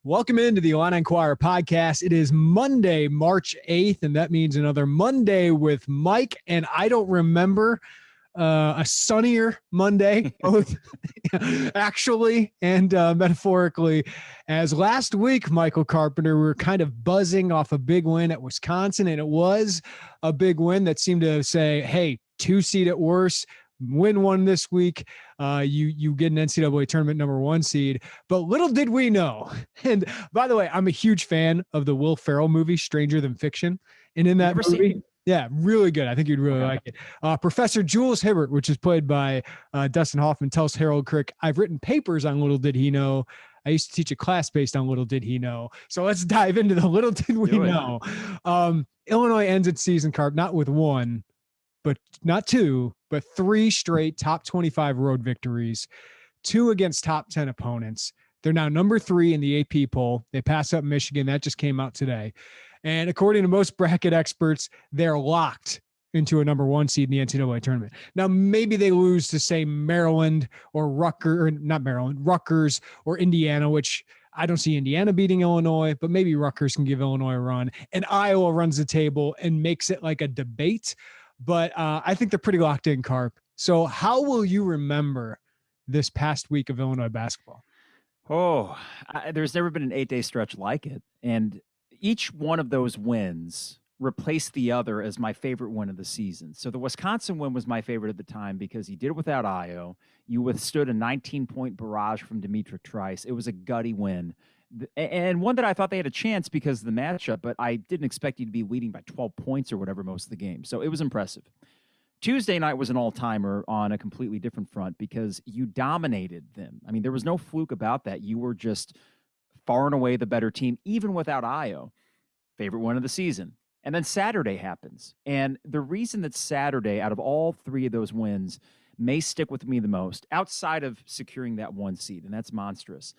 Welcome into the Illini Inquirer podcast. It is Monday, March 8th, and that means another Monday with Mike. And I don't remember a sunnier Monday, both actually and metaphorically, as last week, Michael Carpenter, we were kind of buzzing off a big win at Wisconsin, and it was a big win that seemed to say, hey, 2 seed at worst. Win one this week, you get an NCAA tournament number 1 seed. But little did we know. And by the way, I'm a huge fan of the Will Ferrell movie, Stranger Than Fiction. And in that movie, yeah, really good. I think you'd really like it. Professor Jules Hibbert, which is played by Dustin Hoffman, tells Harold Crick, I've written papers on Little Did He Know. I used to teach a class based on Little Did He Know. So let's dive into the Little Did We Know. Illinois ends its season, Carp, not with 1, but not 2, but 3 straight top 25 road victories, 2 against top 10 opponents. They're now number 3 in the AP poll. They pass up Michigan. That just came out today. And according to most bracket experts, they're locked into a number 1 seed in the NCAA tournament. Now, maybe they lose to, say, Maryland or Rutgers or Indiana, which I don't see Indiana beating Illinois, but maybe Rutgers can give Illinois a run. And Iowa runs the table and makes it like a debate. But I think they're pretty locked in, Carp. So how will you remember this past week of Illinois basketball? There's never been an 8-day stretch like it. And each one of those wins replaced the other as my favorite win of the season. So the Wisconsin win was my favorite at the time because you did it without Io. You withstood a 19-point barrage from Demetric Trice. It was a gutty win. And one that I thought they had a chance because of the matchup, but I didn't expect you to be leading by 12 points or whatever most of the game. So it was impressive. Tuesday night was an all-timer on a completely different front because you dominated them. I mean, there was no fluke about that. You were just far and away the better team, even without Io. Favorite win of the season. And then Saturday happens. And the reason that Saturday, out of all 3 of those wins, may stick with me the most, outside of securing that 1 seed, and that's monstrous,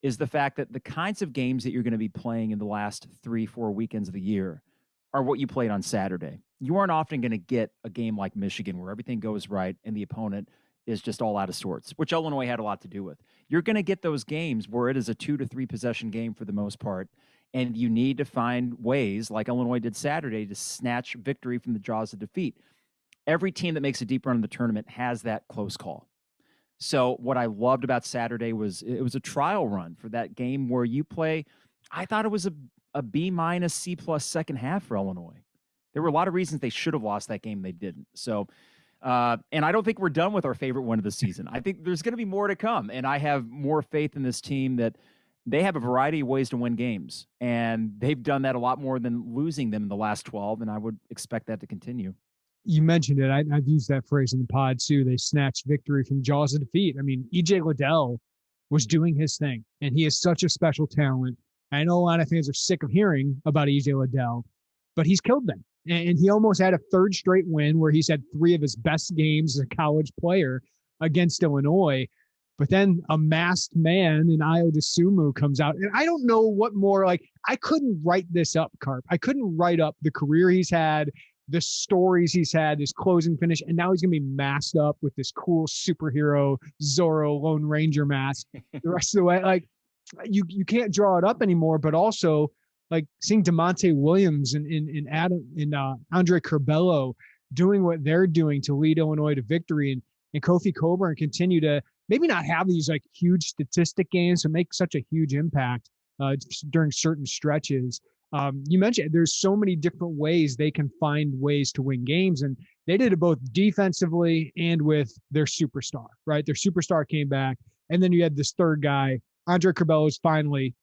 is the fact that the kinds of games that you're going to be playing in the last 3-4 weekends of the year are what you played on Saturday. You aren't often going to get a game like Michigan where everything goes right and the opponent is just all out of sorts, which Illinois had a lot to do with. You're going to get those games where it is a 2 to 3 possession game for the most part, and you need to find ways, like Illinois did Saturday, to snatch victory from the jaws of defeat. Every team that makes a deep run in the tournament has that close call. So what I loved about Saturday was it was a trial run for that game where you play. I thought it was a B-, C+ second half for Illinois. There were a lot of reasons they should have lost that game. They didn't. So, and I don't think we're done with our favorite win of the season. I think there's going to be more to come. And I have more faith in this team that they have a variety of ways to win games. And they've done that a lot more than losing them in the last 12. And I would expect that to continue. You mentioned it. I've used that phrase in the pod too. They snatched victory from jaws of defeat. I mean, EJ Liddell was doing his thing, and he is such a special talent. I know a lot of fans are sick of hearing about EJ Liddell, but he's killed them. And he almost had a 3rd straight win where he's had 3 of his best games as a college player against Illinois. But then a masked man in Io DeSumo comes out. And I don't know what more, I couldn't write this up, Carp. I couldn't write up the career he's had, the stories he's had, his closing finish, and now he's going to be masked up with this cool superhero Zorro Lone Ranger mask the rest of the way. You can't draw it up anymore, but also seeing DeMonte Williams and Andre Curbelo doing what they're doing to lead Illinois to victory, and Kofi Coburn continue to maybe not have these huge statistic games, but make such a huge impact during certain stretches. You mentioned there's so many different ways they can find ways to win games, and they did it both defensively and with their superstar, right? Their superstar came back, and then you had this third guy. Andre Curbelo is finally,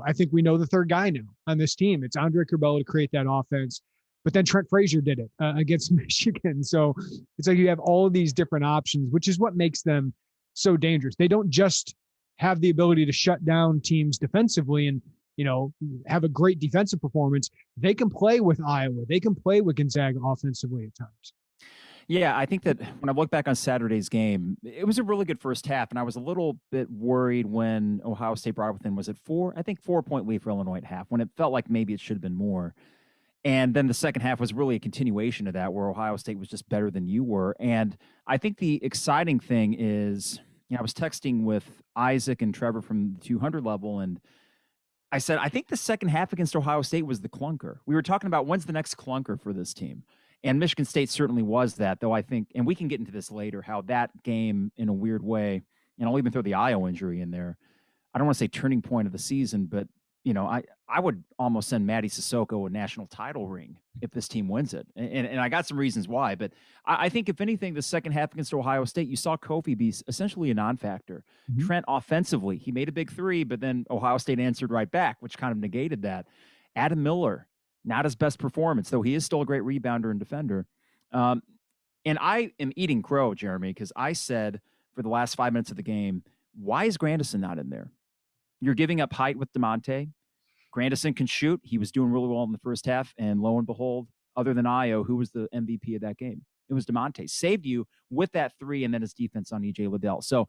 I think we know the third guy now on this team. It's Andre Curbelo to create that offense. But then Trent Frazier did it against Michigan. So it's like you have all of these different options, which is what makes them so dangerous. They don't just have the ability to shut down teams defensively and, have a great defensive performance. They can play with Iowa. They can play with Gonzaga offensively at times. Yeah, I think that when I look back on Saturday's game, it was a really good first half, and I was a little bit worried when Ohio State brought it within, was it 4? I think 4-point lead for Illinois at half, when it felt like maybe it should have been more. And then the second half was really a continuation of that, where Ohio State was just better than you were. And I think the exciting thing is, I was texting with Isaac and Trevor from the 200 level, and I said, I think the second half against Ohio State was the clunker. We were talking about when's the next clunker for this team. And Michigan State certainly was that, though I think, and we can get into this later, how that game in a weird way, and I'll even throw the Io injury in there. I don't want to say turning point of the season, but I would almost send Maddie Sissoko a national title ring if this team wins it. And I got some reasons why, but I think if anything, the second half against Ohio State, you saw Kofi be essentially a non-factor. Mhm. Trent offensively, he made a big three, but then Ohio State answered right back, which kind of negated that. Adam Miller, not his best performance, though he is still a great rebounder and defender. And I am eating crow, Jeremy, because I said for the last 5 minutes of the game, why is Grandison not in there? You're giving up height with DeMonte. Grandison can shoot. He was doing really well in the first half. And lo and behold, other than Io, who was the MVP of that game? It was DeMonte. Saved you with that three and then his defense on EJ Liddell. So,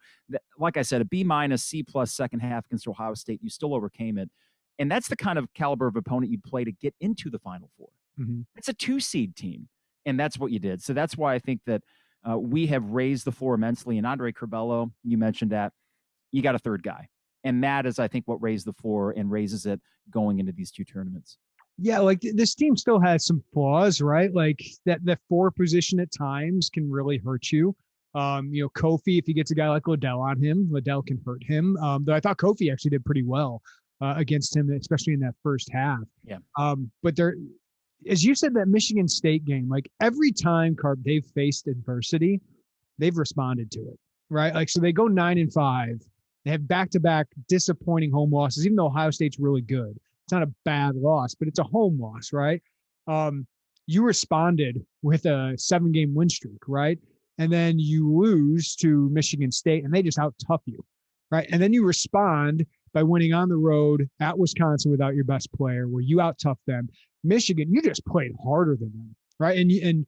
like I said, a B-, C+ second half against Ohio State. You still overcame it. And that's the kind of caliber of opponent you'd play to get into the Final Four. Mm-hmm. It's a 2-seed team, and that's what you did. So that's why I think that we have raised the floor immensely. And Andre Curbelo, you mentioned that. You got a third guy. And that is, I think, what raised the floor and raises it going into these two tournaments. Yeah, like this team still has some flaws, right? Like that 4 position at times can really hurt you. Kofi, if he gets a guy like Liddell on him, Liddell can hurt him. Though I thought Kofi actually did pretty well against him, especially in that first half. Yeah. But there, as you said, that Michigan State game, like every time they've faced adversity, they've responded to it, right? Like, so they go 9-5. They have back-to-back disappointing home losses, even though Ohio State's really good. It's not a bad loss, but it's a home loss, right? You responded with a 7-game win streak, right? And then you lose to Michigan State, and they just out-tough you, right? And then you respond by winning on the road at Wisconsin without your best player, where you out-tough them. Michigan, you just played harder than them, right? And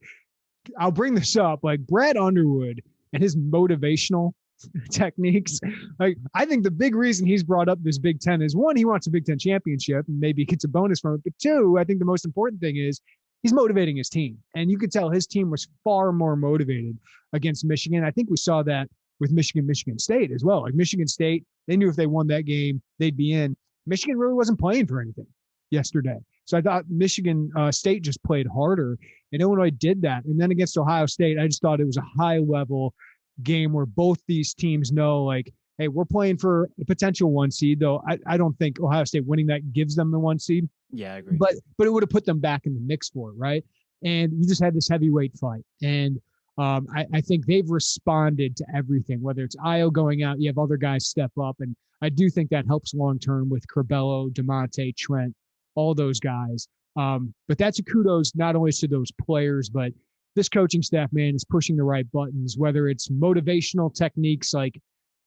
I'll bring this up, like Brad Underwood and his motivational techniques. Like, I think the big reason he's brought up this Big Ten is, one, he wants a Big Ten championship and maybe gets a bonus from it. But 2, I think the most important thing is he's motivating his team. And you could tell his team was far more motivated against Michigan. I think we saw that with Michigan State as well. Like Michigan State, they knew if they won that game, they'd be in. Michigan really wasn't playing for anything yesterday. So I thought Michigan State just played harder, and Illinois did that. And then against Ohio State, I just thought it was a high level game where both these teams know, like, hey, we're playing for a potential 1 seed, though I don't think Ohio State winning that gives them the 1 seed. Yeah, I agree. But it would have put them back in the mix for it, right? And you just had this heavyweight fight. And I think they've responded to everything, whether it's Io going out, you have other guys step up. And I do think that helps long-term with Curbelo, DeMonte, Trent, all those guys. But that's a kudos not only to those players, but this coaching staff, man, is pushing the right buttons, whether it's motivational techniques like,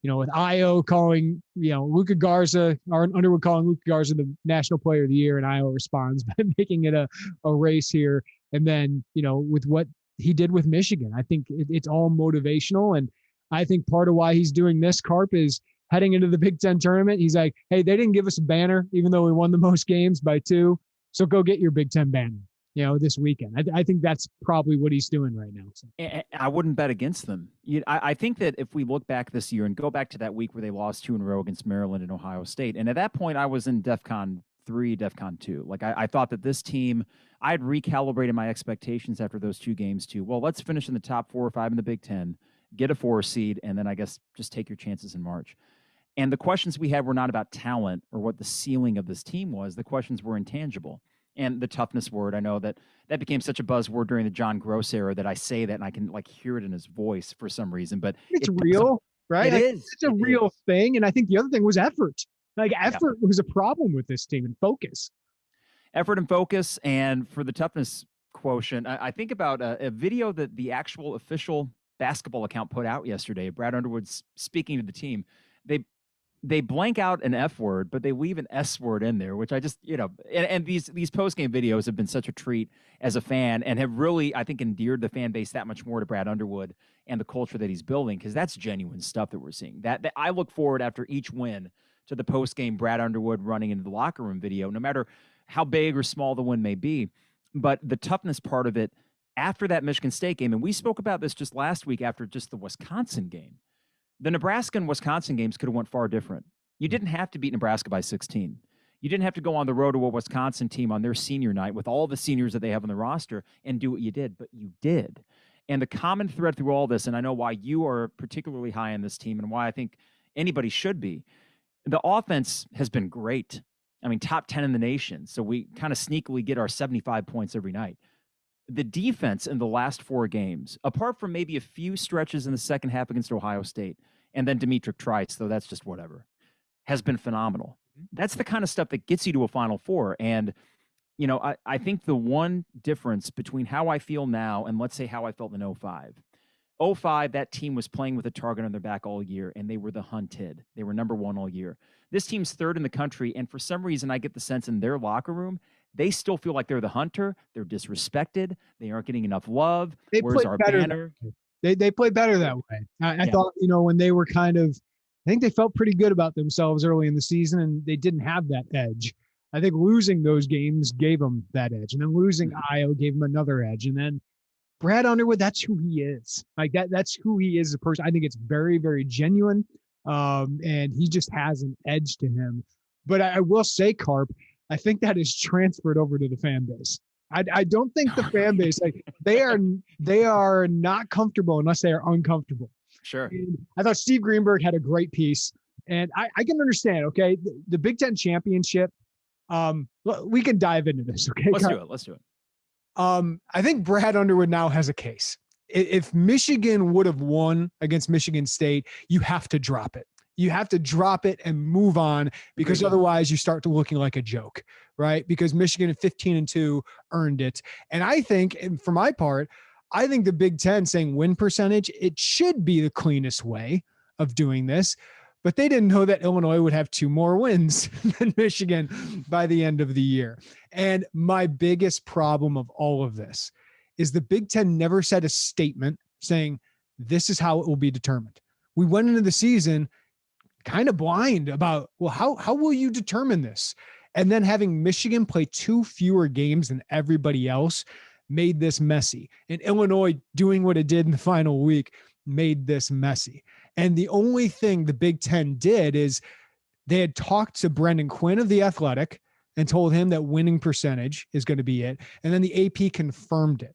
with Io calling, Luka Garza, or Underwood calling Luka Garza the National Player of the Year, and Io responds by making it a race here. And then, with what he did with Michigan, I think it's all motivational. And I think part of why he's doing this, Carp, is heading into the Big Ten tournament. He's like, hey, they didn't give us a banner, even though we won the most games by 2. So go get your Big Ten banner, this weekend. I think that's probably what he's doing right now. So. I wouldn't bet against them. I think that if we look back this year and go back to that week where they lost 2 in a row against Maryland and Ohio State, and at that point I was in DEFCON 3, DEFCON 2. Like I thought that this team, I had recalibrated my expectations after those 2 games to, well, let's finish in the top 4 or 5 in the Big Ten, get a 4 seed, and then I guess just take your chances in March. And the questions we had were not about talent or what the ceiling of this team was. The questions were intangible. And the toughness word, I know that became such a buzzword during the John Gross era that I say that and I can hear it in his voice for some reason. But it's real, right? It is. It's a real thing. And I think the other thing was effort. Effort was a problem with this team, and focus. Effort and focus. And for the toughness quotient, I think about a video that the actual official basketball account put out yesterday. Brad Underwood's speaking to the team. They blank out an F word, but they leave an S word in there, which I just, and these post-game videos have been such a treat as a fan and have really, I think, endeared the fan base that much more to Brad Underwood and the culture that he's building, because that's genuine stuff that we're seeing. That I look forward after each win to the post-game Brad Underwood running into the locker room video, no matter how big or small the win may be. But the toughness part of it after that Michigan State game, and we spoke about this just last week after just the Wisconsin game, the Nebraska and Wisconsin games could have went far different. You didn't have to beat Nebraska by 16. You didn't have to go on the road to a Wisconsin team on their senior night with all the seniors that they have on the roster and do what you did, but you did. And the common thread through all this, and I know why you are particularly high on this team and why I think anybody should be, the offense has been great. I mean, top 10 in the nation. So we kind of sneakily get our 75 points every night. The defense in the last 4 games, apart from maybe a few stretches in the second half against Ohio State, and then Demetric Trice, though that's just whatever, has been phenomenal. That's the kind of stuff that gets you to a Final Four. And, you know, I think the one difference between how I feel now and let's say how I felt in 05, that team was playing with a target on their back all year, and they were the hunted. They were number 1 all year. This team's 3rd in the country, and for some reason I get the sense in their locker room, they still feel like they're the hunter. They're disrespected. They aren't getting enough love. Where's our banner? They play better that way. I thought, you know, when they were kind of, I think they felt pretty good about themselves early in the season, and they didn't have that edge. I think losing those games gave them that edge, and then losing Iowa gave them another edge. And then Brad Underwood, that's who he is. Like that's who he is as a person. I think it's very, very genuine. And he just has an edge to him. But I will say, Carp, I think that is transferred over to the fan base. I don't think the fan base, like they are not comfortable unless they are uncomfortable. Sure. And I thought Steve Greenberg had a great piece, and I can understand. Okay, the Big Ten championship. We can dive into this. Okay, Let's do it. I think Brad Underwood now has a case. If Michigan would have won against Michigan State, you have to drop it. You have to drop it and move on, because otherwise you start to looking like a joke, right? Because Michigan at 15-2 earned it. And I think, and for my part, I think the Big Ten saying win percentage, it should be the cleanest way of doing this. But they didn't know that Illinois would have 2 more wins than Michigan by the end of the year. And my biggest problem of all of this is the Big Ten never said a statement saying this is how it will be determined. We went into the season kind of blind about, well, how will you determine this? And then having Michigan play 2 fewer games than everybody else made this messy. And Illinois doing what it did in the final week made this messy. And the only thing the Big Ten did is they had talked to Brendan Quinn of The Athletic and told him that winning percentage is going to be it. And then the AP confirmed it.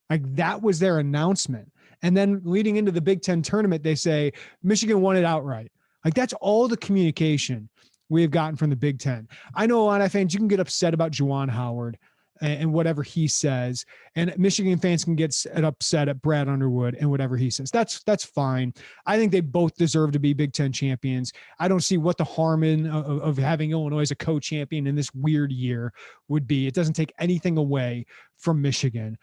Like that was their announcement. And then leading into the Big Ten tournament, they say Michigan won it outright. Like that's all the communication we have gotten from the Big Ten. I know a lot of fans, you can get upset about Juwan Howard and whatever he says, and Michigan fans can get upset at Brad Underwood and whatever he says. That's fine. I think they both deserve to be Big Ten champions. I don't see what the harm of having Illinois as a co-champion in this weird year would be. It doesn't take anything away from Michigan.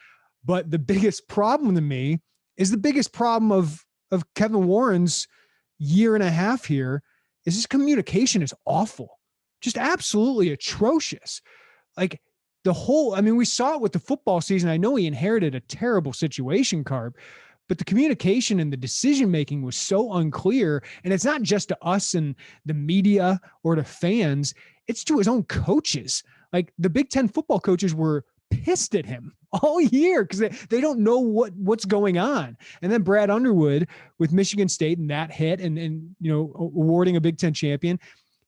But the biggest problem to me is the biggest problem of Kevin Warren's year and a half here is his communication is awful, just absolutely atrocious. Like we saw it with the football season. I know he inherited a terrible situation, Carp, but the communication and the decision-making was so unclear. And it's not just to us and the media or to fans, it's to his own coaches. Like the Big Ten football coaches were pissed at him all year because they don't know what's going on. And then Brad Underwood with Michigan State and that hit and awarding a Big Ten champion,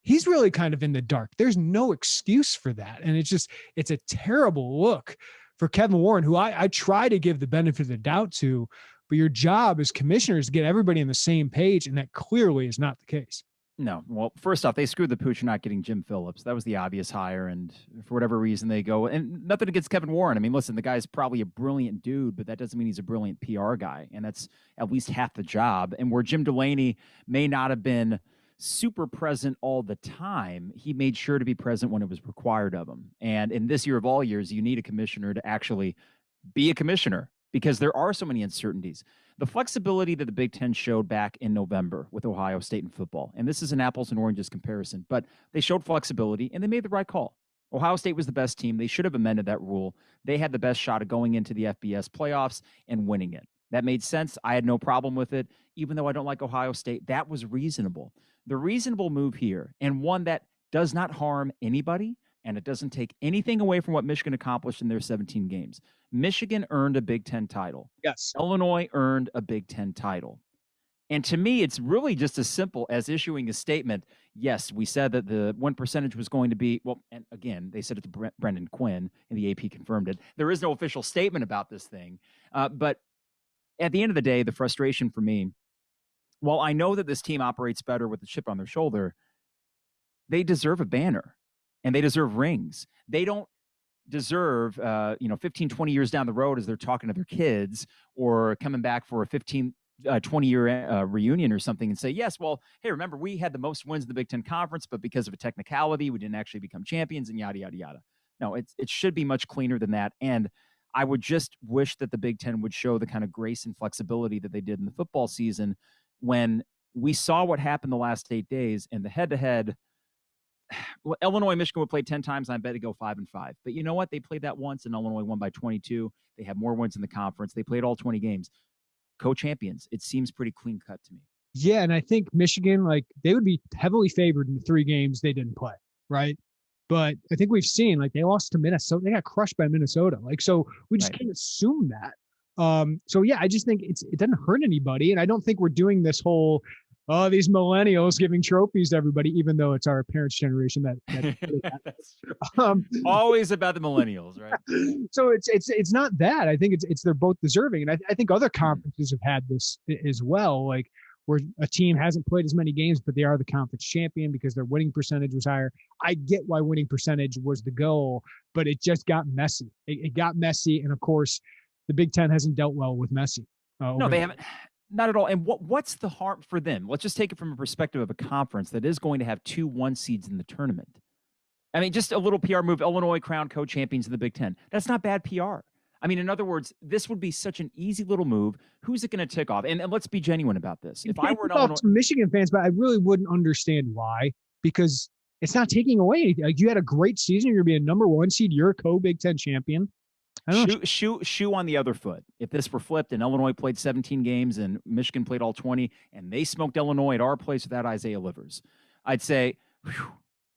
he's really kind of in the dark. There's no excuse for that. And it's a terrible look for Kevin Warren, who I try to give the benefit of the doubt to, but your job as commissioner is to get everybody on the same page. And that clearly is not the case. No. Well, first off, they screwed the pooch for not getting Jim Phillips. That was the obvious hire. And for whatever reason, they go, and nothing against Kevin Warren. I mean, listen, the guy's probably a brilliant dude, but that doesn't mean he's a brilliant PR guy. And that's at least half the job. And where Jim Delaney may not have been super present all the time, he made sure to be present when it was required of him. And in this year of all years, you need a commissioner to actually be a commissioner because there are so many uncertainties. The flexibility that the Big Ten showed back in November with Ohio State in football, and this is an apples and oranges comparison, but they showed flexibility and they made the right call. Ohio State was the best team. They should have amended that rule. They had the best shot of going into the FBS playoffs and winning it. That made sense. I had no problem with it. Even though I don't like Ohio State, that was reasonable. The reasonable move here, and one that does not harm anybody, and it doesn't take anything away from what Michigan accomplished in their 17 games. Michigan earned a Big Ten title. Yes. Illinois earned a Big Ten title. And to me, it's really just as simple as issuing a statement. Yes, we said that the win percentage was going to be, well, and again, they said it to Brendan Quinn, and the AP confirmed it. There is no official statement about this thing. But at the end of the day, the frustration for me, while I know that this team operates better with the chip on their shoulder, they deserve a banner and they deserve rings. They don't deserve, 15, 20 years down the road as they're talking to their kids or coming back for a 20-year reunion or something and say, yes, well, hey, remember, we had the most wins in the Big Ten Conference, but because of a technicality, we didn't actually become champions and yada, yada, yada. No, it should be much cleaner than that. And I would just wish that the Big Ten would show the kind of grace and flexibility that they did in the football season when we saw what happened the last 8 days and the head-to-head. Well, Illinois, Michigan would play 10 times, and I bet to go 5-5. But you know what? They played that once, and Illinois won by 22. They have more wins in the conference. They played all 20 games. Co-champions. It seems pretty clean cut to me. Yeah, and I think Michigan, like, they would be heavily favored in the 3 games they didn't play, right? But I think we've seen, like, they lost to Minnesota. They got crushed by Minnesota. Like, so we just can't assume that. So yeah, I just think it doesn't hurt anybody, and I don't think we're doing this whole these millennials giving trophies to everybody, even though it's our parents' generation that That's true. Always about the millennials, right? So it's not that. I think it's they're both deserving, and I think other conferences have had this as well, like where a team hasn't played as many games, but they are the conference champion because their winning percentage was higher. I get why winning percentage was the goal, but it just got messy. It got messy, and of course, the Big Ten hasn't dealt well with Messi. No, they haven't. Not at all. And what's the harm for them? Let's just take it from a perspective of a conference that is going to have 2 1 seeds in the tournament. I mean, just a little PR move. Illinois crowned co-champions in the Big Ten. That's not bad PR. I mean, in other words, this would be such an easy little move. Who's it going to tick off? And let's be genuine about this. If I were an Illinois Michigan fans, but I really wouldn't understand why, because it's not taking away anything. Like, you had a great season. You're going to be a number 1 seed. You're a co-Big Ten champion. Shoe on the other foot. If this were flipped and Illinois played 17 games and Michigan played all 20 and they smoked Illinois at our place without Isaiah Livers, I'd say,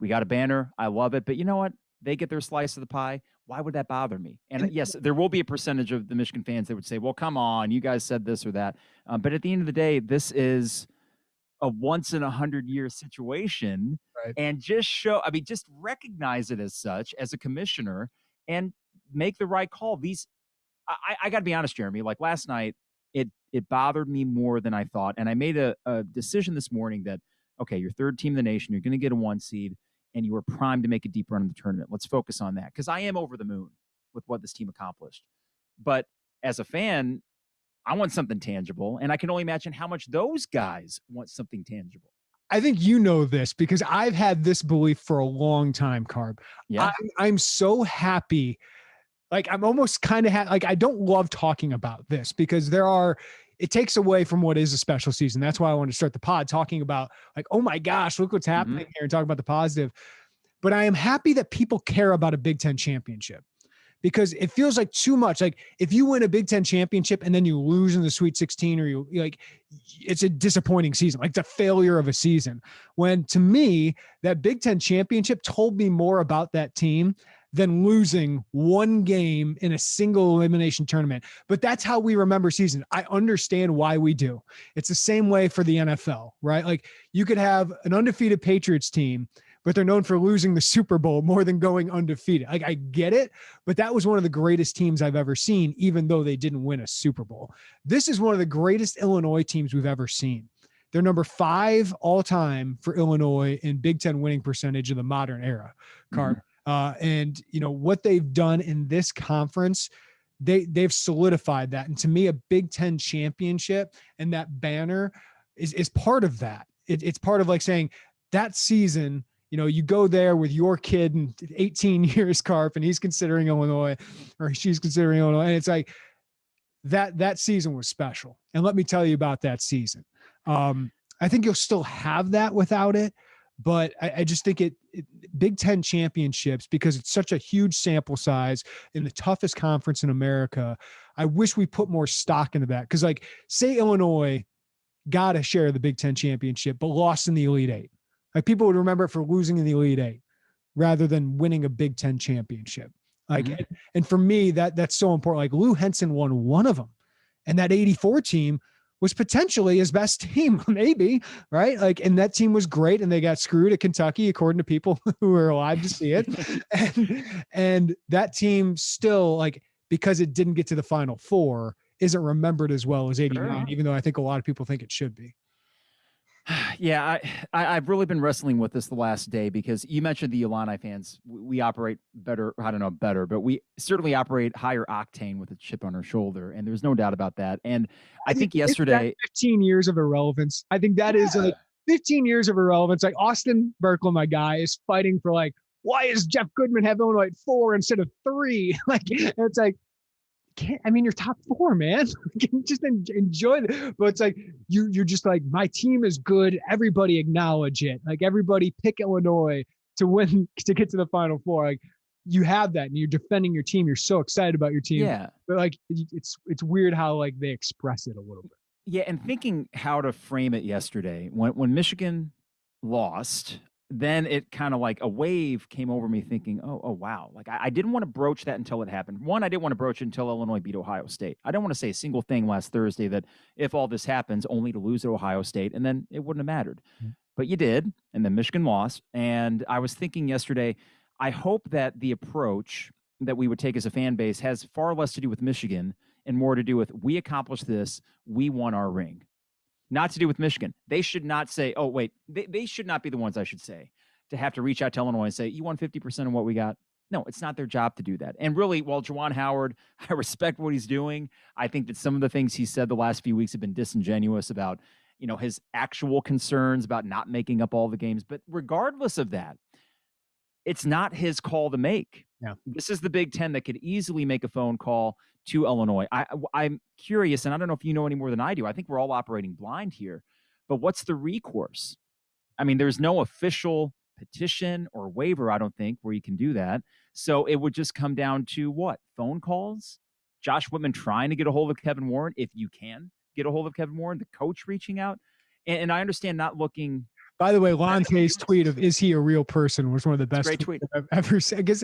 we got a banner. I love it. But you know what? They get their slice of the pie. Why would that bother me? And yes, there will be a percentage of the Michigan fans that would say, well, come on, you guys said this or that. But at the end of the day, this is a once in 100-year situation. Right. And just recognize it as such as a commissioner and make the right call. I got to be honest, Jeremy, like last night, it bothered me more than I thought. And I made a decision this morning that, okay, you're 3rd team in the nation. You're going to get a 1 seed and you were primed to make a deep run in the tournament. Let's focus on that because I am over the moon with what this team accomplished. But as a fan, I want something tangible. And I can only imagine how much those guys want something tangible. I think you know this because I've had this belief for a long time, Carb. Yeah. I'm so happy. Like, I'm almost kind of like, I don't love talking about this because it takes away from what is a special season. That's why I want to start the pod talking about, like, oh my gosh, look what's happening here, and talk about the positive. But I am happy that people care about a Big Ten championship because it feels like too much. Like, if you win a Big Ten championship and then you lose in the Sweet 16 or it's a disappointing season. Like, it's a failure of a season. When to me, that Big Ten championship told me more about that team than losing 1 game in a single elimination tournament. But that's how we remember seasons. I understand why we do. It's the same way for the NFL, right? Like, you could have an undefeated Patriots team, but they're known for losing the Super Bowl more than going undefeated. Like, I get it, but that was one of the greatest teams I've ever seen, even though they didn't win a Super Bowl. This is one of the greatest Illinois teams we've ever seen. They're number 5 all time for Illinois in Big Ten winning percentage of the modern era, Carb. And what they've done in this conference, they've solidified that. And to me, a Big Ten championship and that banner is part of that. It's part of, like, saying that season, you go there with your kid in 18 years, Carp, and he's considering Illinois or she's considering Illinois. And it's like that season was special. And let me tell you about that season. I think you'll still have that without it. But I just think Big Ten championships, because it's such a huge sample size in the toughest conference in America, I wish we put more stock into that. Because, like, say Illinois got a share of the Big Ten championship, but lost in the Elite Eight. Like, people would remember it for losing in the Elite Eight rather than winning a Big Ten championship. Like, and for me, that's so important. Like, Lou Henson won 1 of them. And that 84 team was potentially his best team, maybe, right? Like, and that team was great, and they got screwed at Kentucky, according to people who were alive to see it. and that team still, like, because it didn't get to the Final Four, isn't remembered as well as 89, Sure. even though I think a lot of people think it should be. Yeah, I've really been wrestling with this the last day because you mentioned the Illini fans. We operate better, I don't know, better, but we certainly operate higher octane with a chip on our shoulder, and there's no doubt about that. And I think yesterday, 15 years of irrelevance. I think that is like 15 years of irrelevance. Like Austin Berkle, my guy, is fighting for like, why is Jeff Goodman have Illinois at 4 instead of 3? Like, it's like, you're top 4, man. Just enjoy it. But it's like you're just like, my team is good. Everybody acknowledge it. Like, everybody pick Illinois to win, to get to the Final Four. Like, you have that, and you're defending your team. You're so excited about your team. yeah, But like, it's weird how like they express it a little bit. yeah, and thinking how to frame it yesterday when Michigan lost, then it kind of like a wave came over me thinking, oh wow. Like I didn't want to broach that until it happened. One, I didn't want to broach it until Illinois beat Ohio State. I don't want to say a single thing last Thursday that if all this happens only to lose to Ohio State, and then it wouldn't have mattered. Mm-hmm. But you did, and then Michigan lost. And I was thinking yesterday, I hope that the approach that we would take as a fan base has far less to do with Michigan and more to do with, we accomplished this, we won our ring. Not to do with Michigan. They should not say, oh, wait, they should not be the ones, I should say, to have to reach out to Illinois and say, you won 50% of what we got. No, it's not their job to do that. And really, while Juwan Howard, I respect what he's doing, I think that some of the things he said the last few weeks have been disingenuous about, his actual concerns about not making up all the games. But regardless of that, it's not his call to make. Yeah. This is the Big Ten that could easily make a phone call to Illinois. I'm curious, and I don't know if you know any more than I do. I think we're all operating blind here. But what's the recourse? I mean, there's no official petition or waiver, I don't think, where you can do that. So it would just come down to what? Phone calls? Josh Whitman trying to get a hold of Kevin Warren, if you can get a hold of Kevin Warren, the coach reaching out. And I understand not looking. By the way, Lante's tweet of "Is he a real person?" was one of the best tweets I've ever seen. Because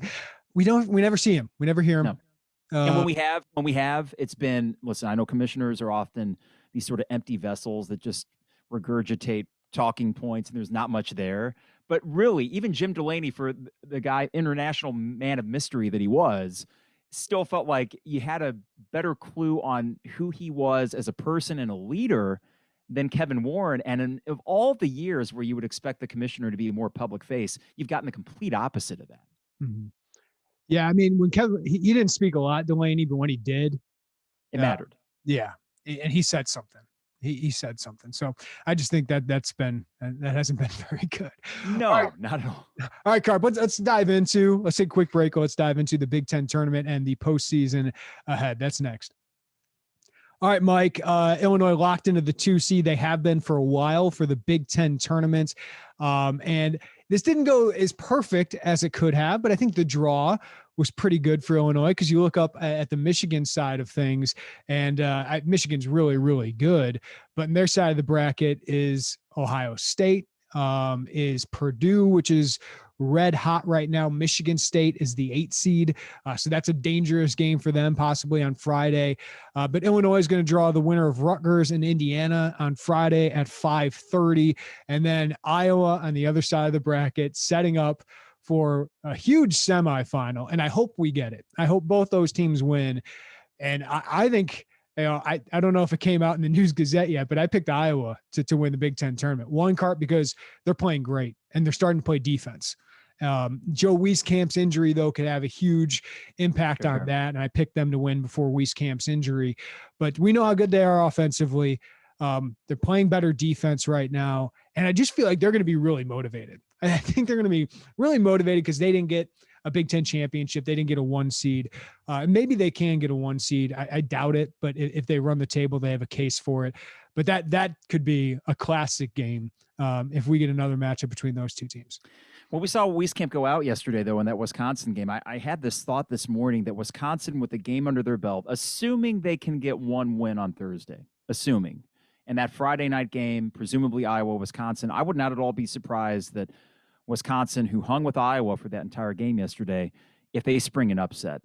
we never see him, we never hear him. No. And when we have, it's been, listen, I know commissioners are often these sort of empty vessels that just regurgitate talking points, and there's not much there. But really, even Jim Delaney, for the guy, international man of mystery that he was, still felt like you had a better clue on who he was as a person and a leader than Kevin Warren. And of all the years where you would expect the commissioner to be a more public face, you've gotten the complete opposite of that. Mm-hmm. Yeah, I mean, when Kevin, he didn't speak a lot, Delaney, but when he did, it mattered. Yeah, and he said something. He said something. So I just think that hasn't been very good. No, not at all. All right, Carp, let's dive into, let's take a quick break. Let's dive into the Big Ten tournament and the postseason ahead. That's next. All right, Mike, Illinois locked into the 2 seed. They have been for a while for the Big Ten tournament. And this didn't go as perfect as it could have, but I think the draw was pretty good for Illinois, because you look up at the Michigan side of things, and Michigan's really, really good. But in their side of the bracket is Ohio State, is Purdue, which is red hot right now. Michigan State is the 8 seed. So that's a dangerous game for them, possibly on Friday. But Illinois is going to draw the winner of Rutgers and Indiana on Friday at 5:30. And then Iowa on the other side of the bracket, setting up for a huge semifinal. And I hope we get it. I hope both those teams win. And I think, I don't know if it came out in the News Gazette yet, but I picked Iowa to win the Big Ten tournament. One, Cart, because they're playing great and they're starting to play defense. Joe Wieskamp's injury, though, could have a huge impact on that. And I picked them to win before Wieskamp's injury. But we know how good they are offensively. They're playing better defense right now. And I just feel like they're going to be really motivated. I think they're going to be really motivated because they didn't get a Big Ten championship. They didn't get a 1 seed. Maybe they can get a 1 seed. I doubt it, but if they run the table, they have a case for it. But that could be a classic game if we get another matchup between those two teams. Well, we saw Wieskamp go out yesterday, though, in that Wisconsin game. I had this thought this morning that Wisconsin, with a game under their belt, assuming they can get 1 win on Thursday, and that Friday night game, presumably Iowa, Wisconsin, I would not at all be surprised that Wisconsin, who hung with Iowa for that entire game yesterday, if they spring an upset.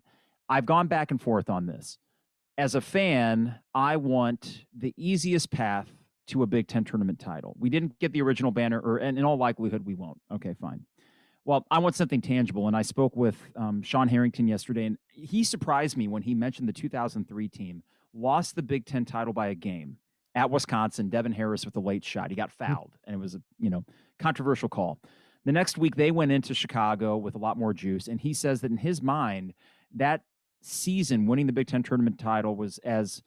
I've gone back and forth on this. as a fan, I want the easiest path to a Big Ten tournament title. We didn't get the original banner, and in all likelihood, we won't. Okay, fine. Well, I want something tangible, and I spoke with Sean Harrington yesterday, and he surprised me when he mentioned the 2003 team lost the Big Ten title by a game at Wisconsin. Devin Harris with a late shot. He got fouled, and it was a controversial call. The next week, they went into Chicago with a lot more juice, and he says that in his mind, that season winning the Big Ten tournament title was as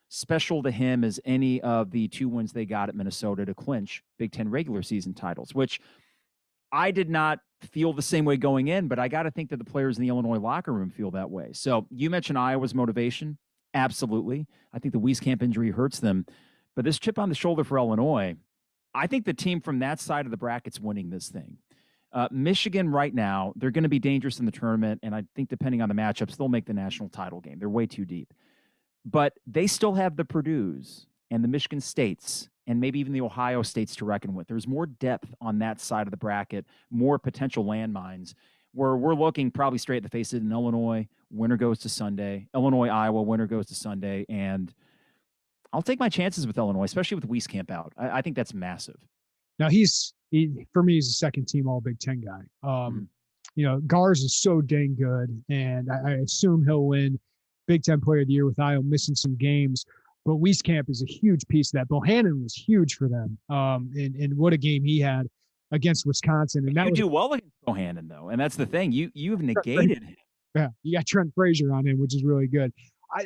special to him as any of the 2 wins they got at Minnesota to clinch Big Ten regular season titles, which I did not feel the same way going in, but I got to think that the players in the Illinois locker room feel that way. So you mentioned Iowa's motivation. Absolutely. I think the Wieskamp injury hurts them, but this chip on the shoulder for Illinois, I think the team from that side of the bracket's winning this thing. Michigan right now, they're going to be dangerous in the tournament, and I think depending on the matchups, they'll make the national title game. They're way too deep. But they still have the Purdues and the Michigan States and maybe even the Ohio States to reckon with. There's more depth on that side of the bracket, more potential landmines, where we're looking probably straight at the face of it in Illinois. Winner goes to Sunday. Illinois, Iowa, winner goes to Sunday. And I'll take my chances with Illinois, especially with Wieskamp out. I think that's massive. Now for me, he's a second team all Big Ten guy. Garza is so dang good, and I assume he'll win Big Ten Player of the Year with Iowa missing some games. But Wieskamp is a huge piece of that. Bohannon was huge for them. And what a game he had against Wisconsin. And you do well against Bohannon, though. And that's the thing. You've negated him. Yeah, you got Trent Frazier on him, which is really good.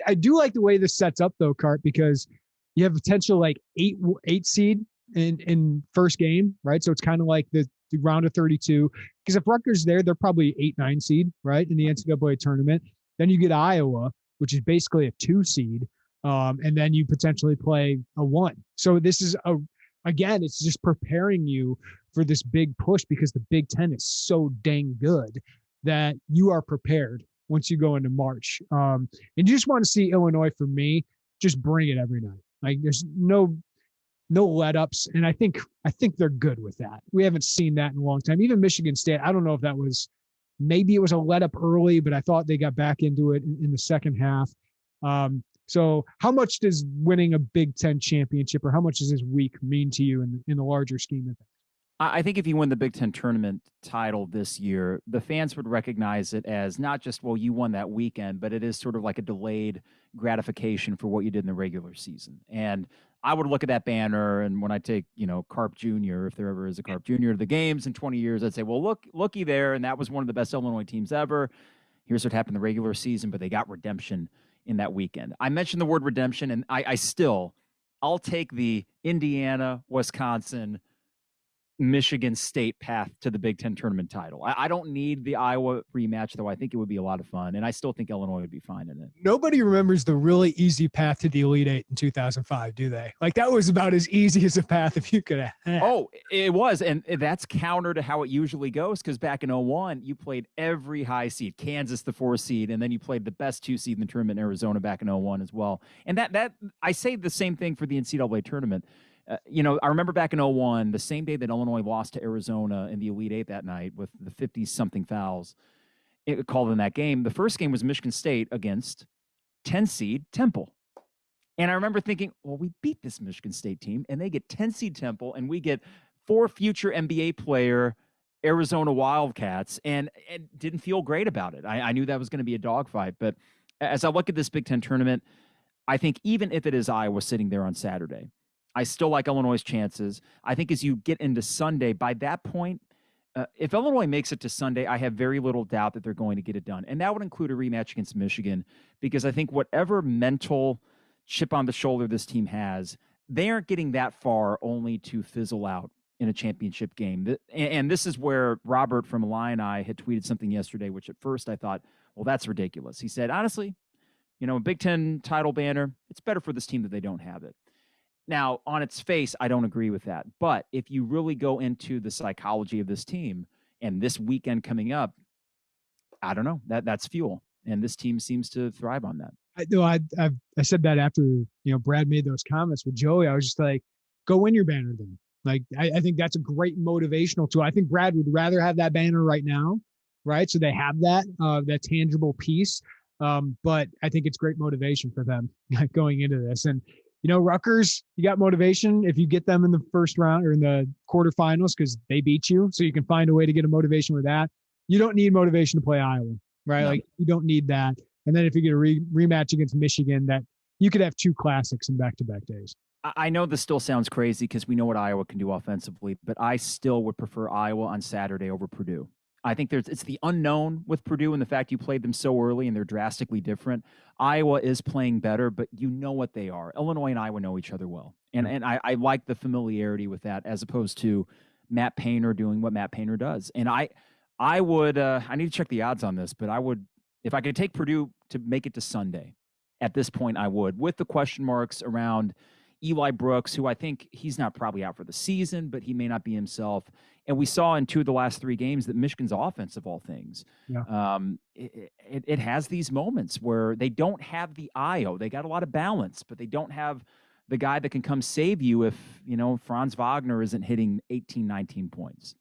I do like the way this sets up, though, Cart, because you have potential like eight seed in first game, right? So it's kind of like the round of 32. Because if Rutgers there, they're probably 8-9 seed, right, in the NCAA tournament. Then you get Iowa, which is basically a 2 seed. And then you potentially play a 1. So this is again, it's just preparing you for this big push because the Big Ten is so dang good that you are prepared once you go into March. And you just want to see Illinois, for me, just bring it every night. Like there's no let ups. And I think they're good with that. We haven't seen that in a long time. Even Michigan State, I don't know if that was, maybe it was a let up early, but I thought they got back into it in the second half. So how much does winning a Big Ten championship, or how much does this week mean to you in the larger scheme of things? I think if you win the Big Ten tournament title this year, the fans would recognize it as not just, well, you won that weekend, but it is sort of like a delayed gratification for what you did in the regular season. And I would look at that banner, and when I take, Carp Jr., if there ever is a Carp Jr. to the games in 20 years, I'd say, well, looky there, and that was one of the best Illinois teams ever. Here's what happened in the regular season, but they got redemption in that weekend. I mentioned the word redemption, and I'll take the Indiana, Wisconsin, Michigan State path to the Big Ten tournament title. I don't need the Iowa rematch, though. I think it would be a lot of fun, and I still think Illinois would be fine in it. Nobody remembers the really easy path to the Elite Eight in 2005, do they? Like that was about as easy as a path if you could have had. Oh, it was, and that's counter to how it usually goes, because back in 2001, you played every high seed, Kansas the 4 seed, and then you played the best 2 seed in the tournament, Arizona, back in 2001 as well. And that I say the same thing for the NCAA tournament. I remember back in 2001, the same day that Illinois lost to Arizona in the Elite Eight that night with the 50-something fouls called in that game, the first game was Michigan State against 10-seed Temple. And I remember thinking, well, we beat this Michigan State team, and they get 10-seed Temple, and we get 4 future NBA player Arizona Wildcats, and didn't feel great about it. I knew that was going to be a dogfight. But as I look at this Big Ten tournament, I think even if it is Iowa sitting there on Saturday, I still like Illinois' chances. I think as you get into Sunday, by that point, if Illinois makes it to Sunday, I have very little doubt that they're going to get it done. And that would include a rematch against Michigan, because I think whatever mental chip on the shoulder this team has, they aren't getting that far only to fizzle out in a championship game. And this is where Robert from Illini had tweeted something yesterday, which at first I thought, well, that's ridiculous. He said, honestly, a Big Ten title banner, it's better for this team that they don't have it. Now, on its face, I don't agree with that. But if you really go into the psychology of this team and this weekend coming up, I don't know. That's fuel. And this team seems to thrive on that. I said that after, Brad made those comments with Joey. I was just like, go win your banner then. Like, I think that's a great motivational tool. I think Brad would rather have that banner right now, right? So they have that tangible piece. But I think it's great motivation for them going into this. And, Rutgers, you got motivation if you get them in the first round or in the quarterfinals because they beat you. So you can find a way to get a motivation with that. You don't need motivation to play Iowa, right? No. Like you don't need that. And then if you get a rematch against Michigan, that you could have two classics in back-to-back days. I know this still sounds crazy because we know what Iowa can do offensively, but I still would prefer Iowa on Saturday over Purdue. I think it's the unknown with Purdue and the fact you played them so early and they're drastically different. Iowa is playing better, but you know what they are. Illinois and Iowa know each other well. And I like the familiarity with that as opposed to Matt Painter doing what Matt Painter does. And I would, I need to check the odds on this, but I would, if I could take Purdue to make it to Sunday, at this point I would, with the question marks around Eli Brooks, who I think he's not probably out for the season, but he may not be himself. And we saw in 2 of the last 3 games that Michigan's offense, of all things, it has these moments where they don't have the IO. They got a lot of balance, but they don't have the guy that can come save you if, Franz Wagner isn't hitting 18, 19 points.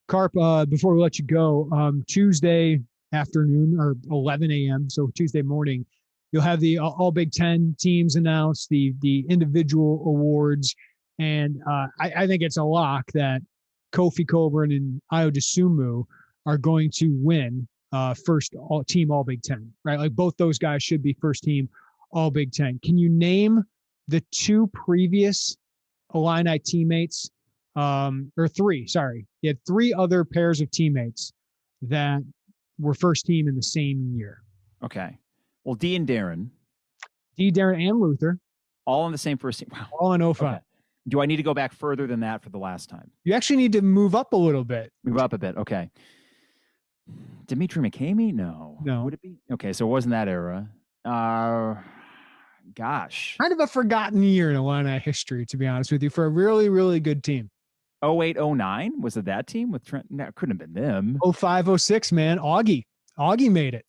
Carp, before we let you go, Tuesday afternoon or 11 a.m., so Tuesday morning, you'll have the all Big Ten teams announce the individual awards. And I think it's a lock that Kofi Coburn and Ayo Dosunmu are going to win first team all Big Ten, right? Like both those guys should be first team all Big Ten. Can you name the 2 previous Illini teammates, or 3, sorry. You had 3 other pairs of teammates that were first team in the same year. Okay. Well, D and Darren and Luther. All in the same first team. Wow. All in 05. Okay. Do I need to go back further than that for the last time? You actually need to move up a little bit. Move up a bit. Okay. Dimitri McCamey? No. Would it be? Okay, so it wasn't that era. Gosh. Kind of a forgotten year in Illini history, to be honest with you, for a really, really good team. 08, 09? Was it that team with Trent? No, it couldn't have been them. 05, 06, man. Augie made it.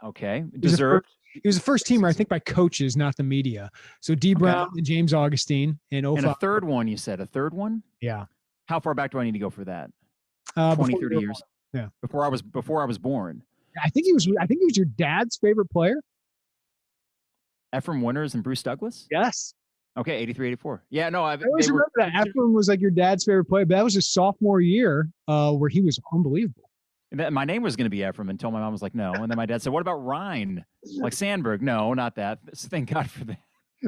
Okay. Deserved. He was a first teamer, I think, by coaches, not the media. So D. Brown and James Augustine in 05. And a third one, you said? A third one? Yeah. How far back do I need to go for that? 20, 30 years? Yeah. Before I was born. I think he was your dad's favorite player. Ephraim Winters and Bruce Douglas? Yes. Okay, 83, 84. Yeah, no. I always remember that. Ephraim was like your dad's favorite player, but that was his sophomore year where he was unbelievable. My name was going to be Ephraim until my mom was like, no. And then my dad said, what about Ryan? Like Sandberg? No, not that. Thank God for that.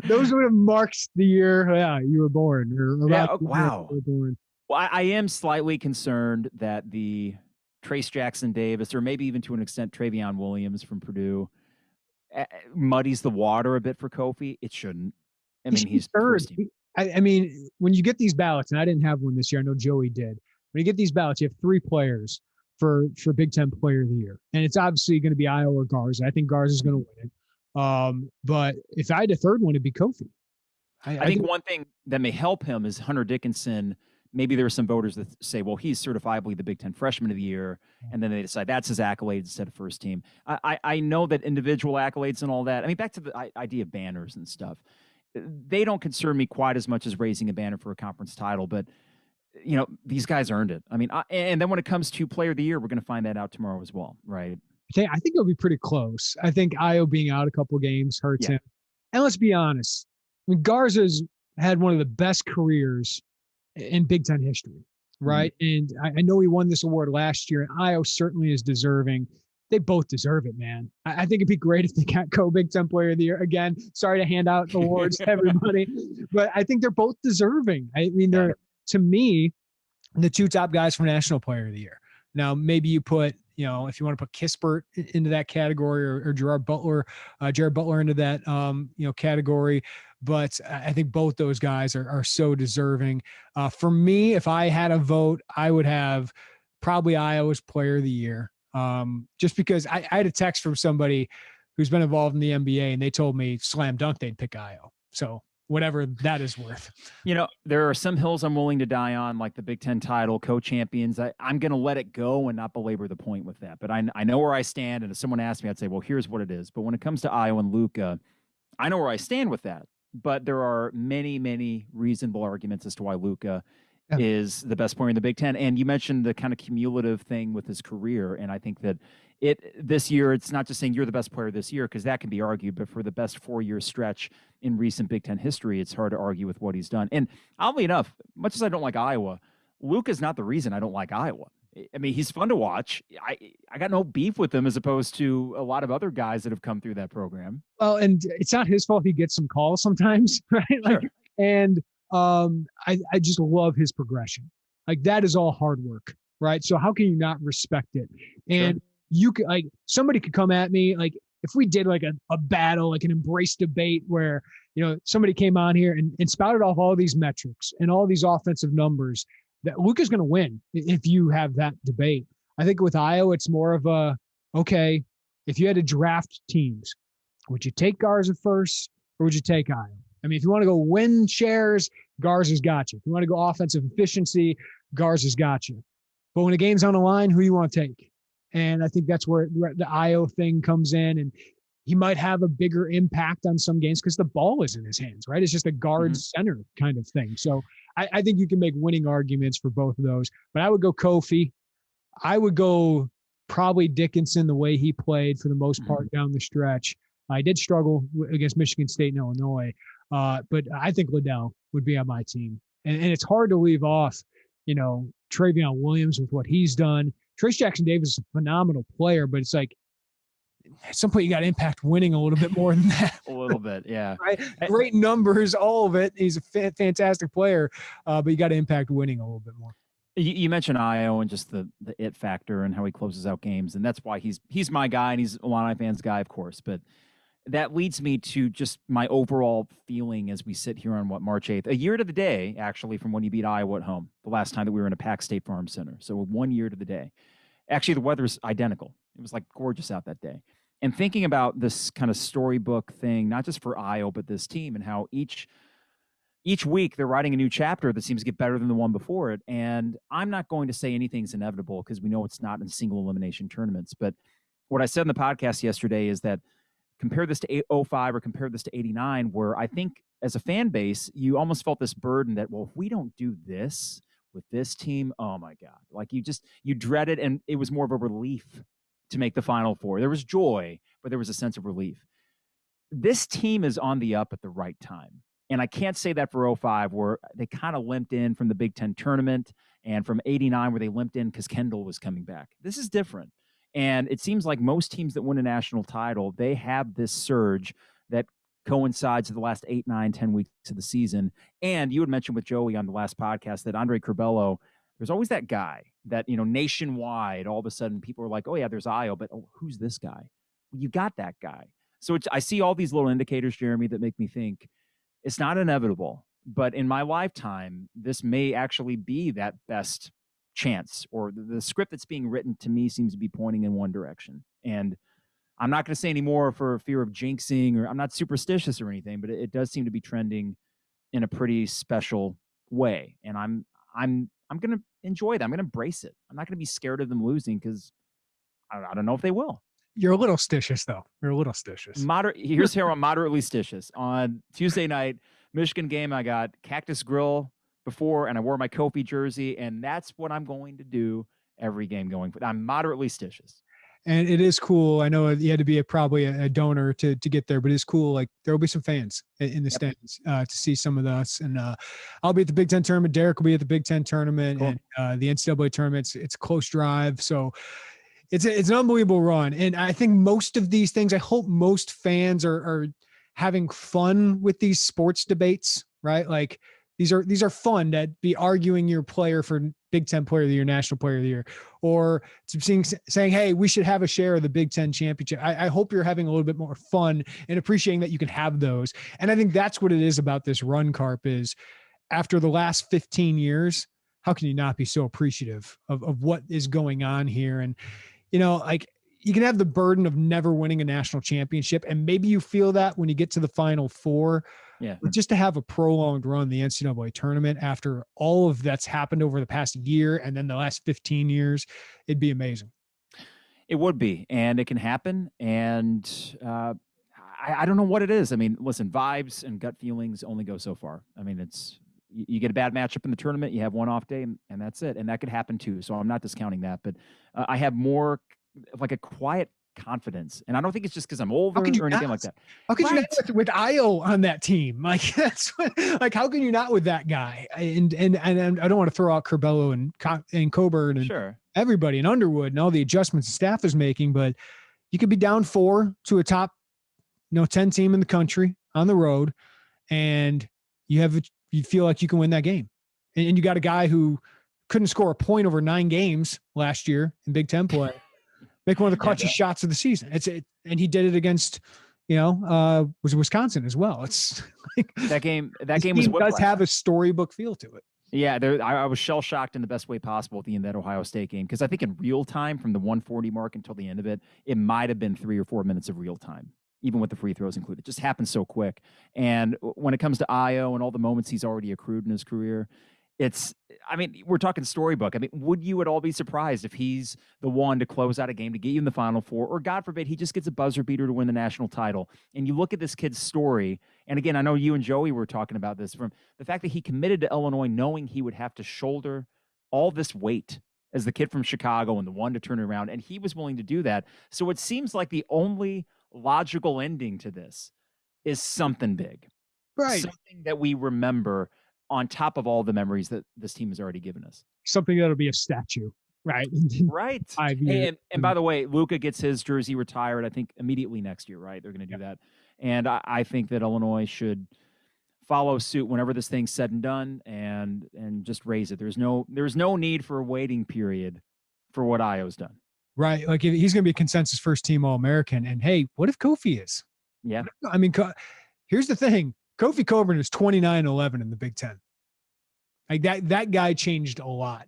Those would have marked the year you were born. Wow. You were born. Well, I am slightly concerned that the Trace Jackson Davis, or maybe even to an extent Travion Williams from Purdue, muddies the water a bit for Kofi. It shouldn't. I mean, he's third. I mean, when you get these ballots, and I didn't have one this year, I know Joey did. When you get these ballots, you have 3 players for Big Ten Player of the Year, and it's obviously going to be Iowa or Garza. I think Garza is going to win it. But if I had a third one, it'd be Kofi. I think one thing that may help him is Hunter Dickinson. Maybe there are some voters that say, well, he's certifiably the Big Ten Freshman of the Year, and then they decide that's his accolades instead of first team. I know that individual accolades and all that. I mean, back to the idea of banners and stuff. They don't concern me quite as much as raising a banner for a conference title, but these guys earned it. I mean, and then when it comes to Player of the Year, we're going to find that out tomorrow as well, right? I think it'll be pretty close. I think Ayo being out a couple of games hurts him. And let's be honest, I mean, Garza's had one of the best careers in Big Ten history, right? Mm-hmm. And I know he won this award last year, and Ayo certainly is deserving. They both deserve it, man. I think it'd be great if they got Big Ten Player of the Year. Again, sorry to hand out awards to everybody, but I think they're both deserving. I mean, they're, to me, the 2 top guys for National Player of the Year. Now, maybe you put, if you want to put Kispert into that category or Jared Butler into that, category. But I think both those guys are so deserving. For me, if I had a vote, I would have probably Iowa's Player of the Year. Just because I had a text from somebody who's been involved in the NBA, and they told me slam dunk they'd pick Io. So whatever that is worth. There are some hills I'm willing to die on, like the Big Ten title, co-champions. I'm going to let it go and not belabor the point with that. But I know where I stand, and if someone asked me, I'd say, well, here's what it is. But when it comes to Io and Luka, I know where I stand with that. But there are many, many reasonable arguments as to why Luka is the best player in the Big Ten. And you mentioned the kind of cumulative thing with his career. And I think that this year, it's not just saying you're the best player this year, because that can be argued, but for the best 4-year stretch in recent Big Ten history, it's hard to argue with what he's done. And oddly enough, much as I don't like Iowa, Luke is not the reason I don't like Iowa. I mean, he's fun to watch. I got no beef with him as opposed to a lot of other guys that have come through that program. Well, and it's not his fault he gets some calls sometimes, right? Like, Sure. and I just love his progression. Like, that is all hard work, right? So how can you not respect it? And you could, like, somebody could come at me, like, if we did like a battle, like an embrace debate where, somebody came on here and spouted off all these metrics and all these offensive numbers, that Luke is going to win if you have that debate. I think with Iowa, it's more of okay, if you had to draft teams, would you take Garza first or would you take Iowa? I mean, if you want to go win shares, Garza's got you. If you want to go offensive efficiency, Garza's got you. But when the game's on the line, who you want to take? And I think that's where the Iowa thing comes in. And he might have a bigger impact on some games because the ball is in his hands, right? It's just a guard center kind of thing. So I think you can make winning arguments for both of those. But I would go Kofi. I would go probably Dickinson, the way he played for the most part down the stretch. I did struggle against Michigan State and Illinois. But I think Liddell would be on my team. And it's hard to leave off, Travion Williams with what he's done. Trace Jackson Davis is a phenomenal player, but it's like at some point you got to impact winning a little bit more than that. A little bit, yeah. Right? Great numbers, all of it. He's a fantastic player, but you got to impact winning a little bit more. You mentioned Io and just the it factor and how he closes out games, and that's why he's my guy, and he's Illini fans' guy, of course. But that leads me to just my overall feeling as we sit here on March 8th, a year to the day, actually, from when you beat Iowa at home, the last time that we were in a packed State Farm Center. So 1 year to the day. Actually, the weather's identical. It was like gorgeous out that day. And thinking about this kind of storybook thing, not just for Iowa, but this team, and how each week they're writing a new chapter that seems to get better than the one before it. And I'm not going to say anything's inevitable because we know it's not in single elimination tournaments. But what I said in the podcast yesterday is that compare this to 05 or compare this to 89, where I think as a fan base, you almost felt this burden that, well, if we don't do this with this team, oh my God, like you dread it. And it was more of a relief to make the Final Four. There was joy, but there was a sense of relief. This team is on the up at the right time. And I can't say that for 05, where they kind of limped in from the Big Ten tournament, and from 89, where they limped in because Kendall was coming back. This is different. And it seems like most teams that win a national title, they have this surge that coincides with the last 8, 9, 10 weeks of the season. And you had mentioned with Joey on the last podcast that Andre Curbelo, there's always that guy that, nationwide, all of a sudden people are like, oh yeah, there's Io, but who's this guy? Well, you got that guy. So I see all these little indicators, Jeremy, that make me think it's not inevitable, but in my lifetime, this may actually be that best chance, or the script that's being written to me seems to be pointing in one direction. And I'm not going to say any more for fear of jinxing, or I'm not superstitious or anything, but it does seem to be trending in a pretty special way. And I'm going to enjoy that. I'm going to embrace it. I'm not going to be scared of them losing because I don't know if they will. You're a little stitious, though. You're a little stitious. Here's how I'm moderately stitious. On Tuesday night, Michigan game, I got Cactus Grill before, and I wore my Kofi jersey, and that's what I'm going to do every game going forward. I'm moderately stitious. And it is cool. I know you had to be probably a donor to get there, but it's cool. Like, there will be some fans in the stands to see some of us. And I'll be at the Big Ten tournament. Derek will be at the Big Ten tournament, cool. And the NCAA tournament. It's a close drive. So it's an unbelievable run. And I think most of these things, I hope most fans are having fun with these sports debates, right? Like, these are fun to be arguing your player for Big Ten Player of the Year, National Player of the Year, or saying, hey, we should have a share of the Big Ten championship. I hope you're having a little bit more fun and appreciating that you can have those. And I think that's what it is about this run, Carp, is after the last 15 years, how can you not be so appreciative of what is going on here? And, like, you can have the burden of never winning a national championship, and maybe you feel that when you get to the Final Four. Yeah. But just to have a prolonged run in the NCAA tournament after all of that's happened over the past year and then the last 15 years, it'd be amazing. It would be, and it can happen. And I don't know what it is. I mean, listen, vibes and gut feelings only go so far. I mean, it's, You get a bad matchup in the tournament, you have one off day, and that's it. And that could happen too. So I'm not discounting that, but I have more like a quiet confidence, and I don't think it's just because I'm older or anything like that. How could you not with Io on that team? Like that's like how can you not with that guy? And I don't want to throw out Curbelo and Coburn and everybody and Underwood and all the adjustments the staff is making, but you could be down 4 to a top 10 team in the country on the road, and you feel like you can win that game, and you got a guy who couldn't score a point over 9 games last year in Big Ten play. Make one of the clutchest shots of the season. And he did it against, was Wisconsin as well. It's like that game does have a storybook feel to it. Yeah, I was shell shocked in the best way possible at the end of that Ohio State game, because I think in real time, from the 140 mark until the end of it, it might have been 3 or 4 minutes of real time, even with the free throws included. It just happened so quick. And when it comes to Io and all the moments he's already accrued in his career, we're talking storybook. Would you at all be surprised if he's the one to close out a game to get you in the Final Four, or God forbid, he just gets a buzzer beater to win the national title? And you look at this kid's story, and again, I know you and Joey were talking about this, from the fact that he committed to Illinois knowing he would have to shoulder all this weight as the kid from Chicago and the one to turn it around, and he was willing to do that. So it seems like the only logical ending to this is something big. Right. Something that we remember on top of all the memories that this team has already given us. Something that'll be a statue, right? Right. And by the way, Luka gets his jersey retired, I think, immediately next year, right? They're going to do that. And I think that Illinois should follow suit whenever this thing's said and done, and just raise it. There's no need for a waiting period for what Io's done. Right. Like he's going to be a consensus first team All-American. And hey, what if Kofi is? Yeah. Here's the thing. Kofi Coburn is 29-11 in the Big Ten. Like that guy changed a lot.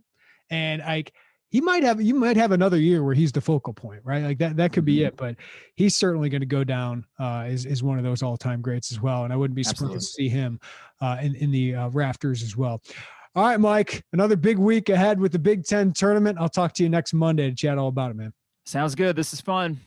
And you might have another year where he's the focal point, right? Like that could be it, but he's certainly going to go down as one of those all-time greats as well. And I wouldn't be surprised to see him in the rafters as well. All right, Mike, another big week ahead with the Big Ten tournament. I'll talk to you next Monday to chat all about it, man. Sounds good. This is fun.